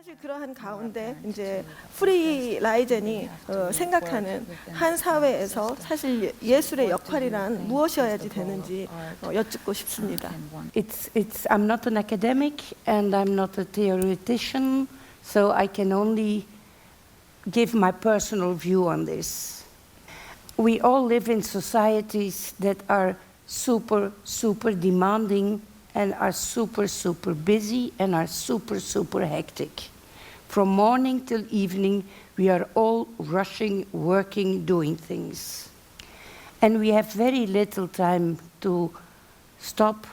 사실 그러한 가운데 이제 프리라이젠이 생각하는 한 사회에서 사실 예술의 역할이란 무엇이어야지 되는지 여쭙고 싶습니다. I'm not an academic and I'm not a theoretician, so I can only give my personal view on this. We all live in societies that are super demanding and are super busy and are super hectic. From morning till evening, we are all rushing, working, doing things. And we have very little time to stop,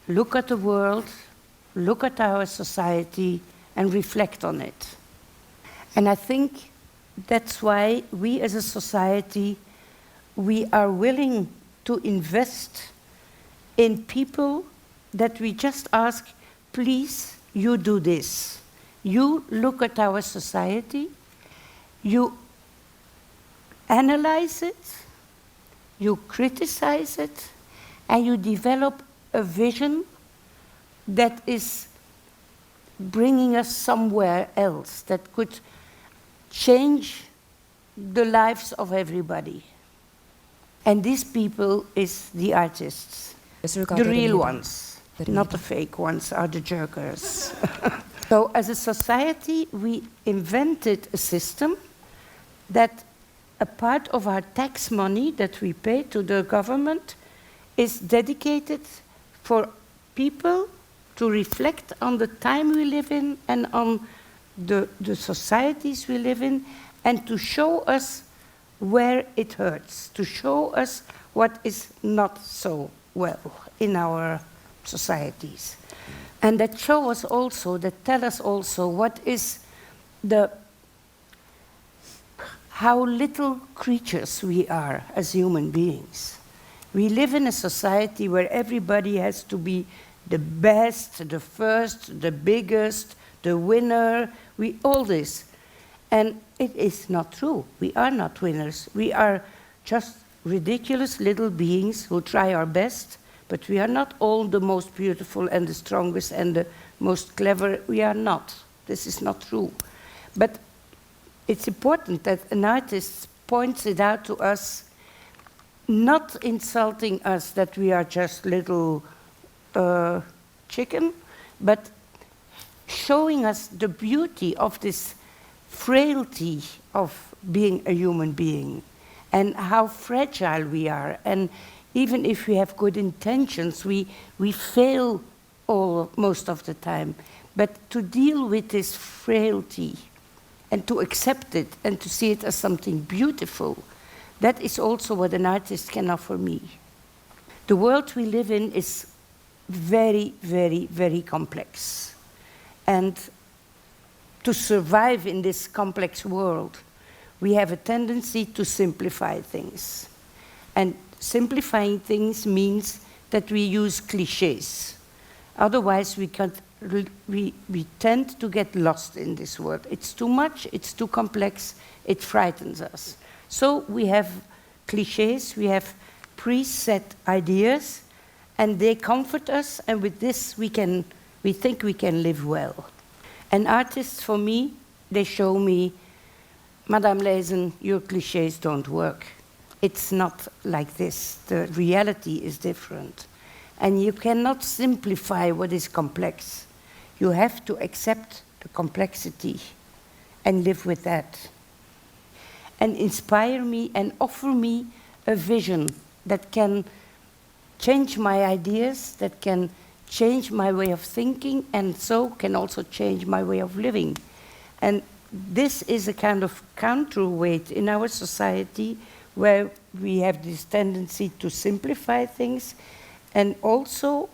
look at the world, look at our society, and reflect on it. And I think that's why we as a society, we are willing to invest in people that we just ask, please, you do this. You look at our society, you analyze it, you criticize it, and you develop a vision that is bringing us somewhere else, that could change the lives of everybody. And these people is the artists, the real ones, not the fake ones, are the jerkers. So as a society, we invented a system that a part of our tax money that we pay to the government is dedicated for people to reflect on the time we live in and on the societies we live in, and to show us where it hurts, to show us what is not so well in our societies. And that show us also, that tell us also what is how little creatures we are as human beings. We live in a society where everybody has to be the best, the first, the biggest, the winner, all this. And it is not true. We are not winners. We are just ridiculous little beings who try our best, but we are not all the most beautiful and the strongest and the most clever. We are not. This is not true. But it's important that an artist points it out to us, not insulting us that we are just little chicken, but showing us the beauty of this frailty of being a human being and how fragile we are. And even if we have good intentions, we fail most of the time. But to deal with this frailty and to accept it and to see it as something beautiful, that is also what an artist can offer me. The world we live in is very complex. And to survive in this complex world, we have a tendency to simplify things. And simplifying things means that we use cliches. Otherwise, we tend to get lost in this world. It's too much, it's too complex, it frightens us. So we have cliches, we have preset ideas, and they comfort us, and with this we think we can live well. And artists, for me, they show me, Madame Lezen, your cliches don't work. It's not like this. The reality is different. And you cannot simplify what is complex. You have to accept the complexity and live with that. And inspire me and offer me a vision that can change my ideas, that can change my way of thinking, and so can also change my way of living. And this is a kind of counterweight in our society where we have this tendency to simplify things, and also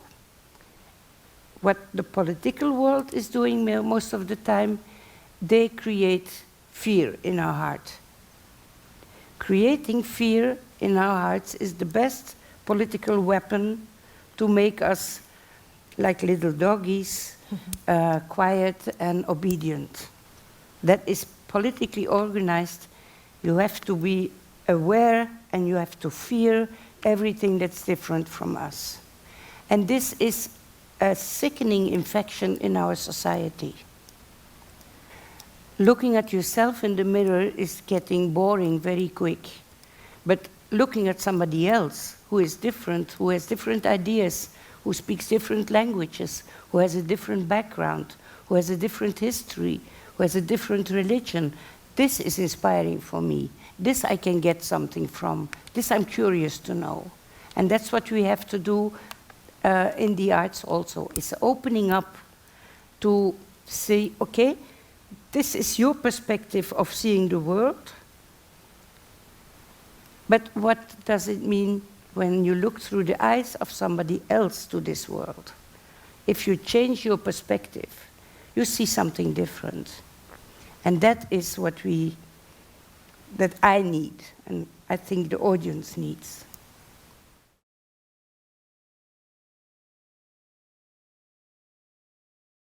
what the political world is doing most of the time, they create fear in our heart. Creating fear in our hearts is the best political weapon to make us like little doggies, quiet and obedient. That is politically organized. You have to be aware and you have to fear everything that's different from us. And this is a sickening infection in our society. looking at yourself in the mirror is getting boring very quick. But looking at somebody else who is different, who has different ideas, who speaks different languages, who has a different background, who has a different history, who has a different religion, this is inspiring for me. This I can get something from. This I'm curious to know. And that's what we have to do in the arts also, is opening up to say, okay, this is your perspective of seeing the world, but what does it mean when you look through the eyes of somebody else to this world? If you change your perspective, you see something different. And that is what that I need, and I think the audience needs.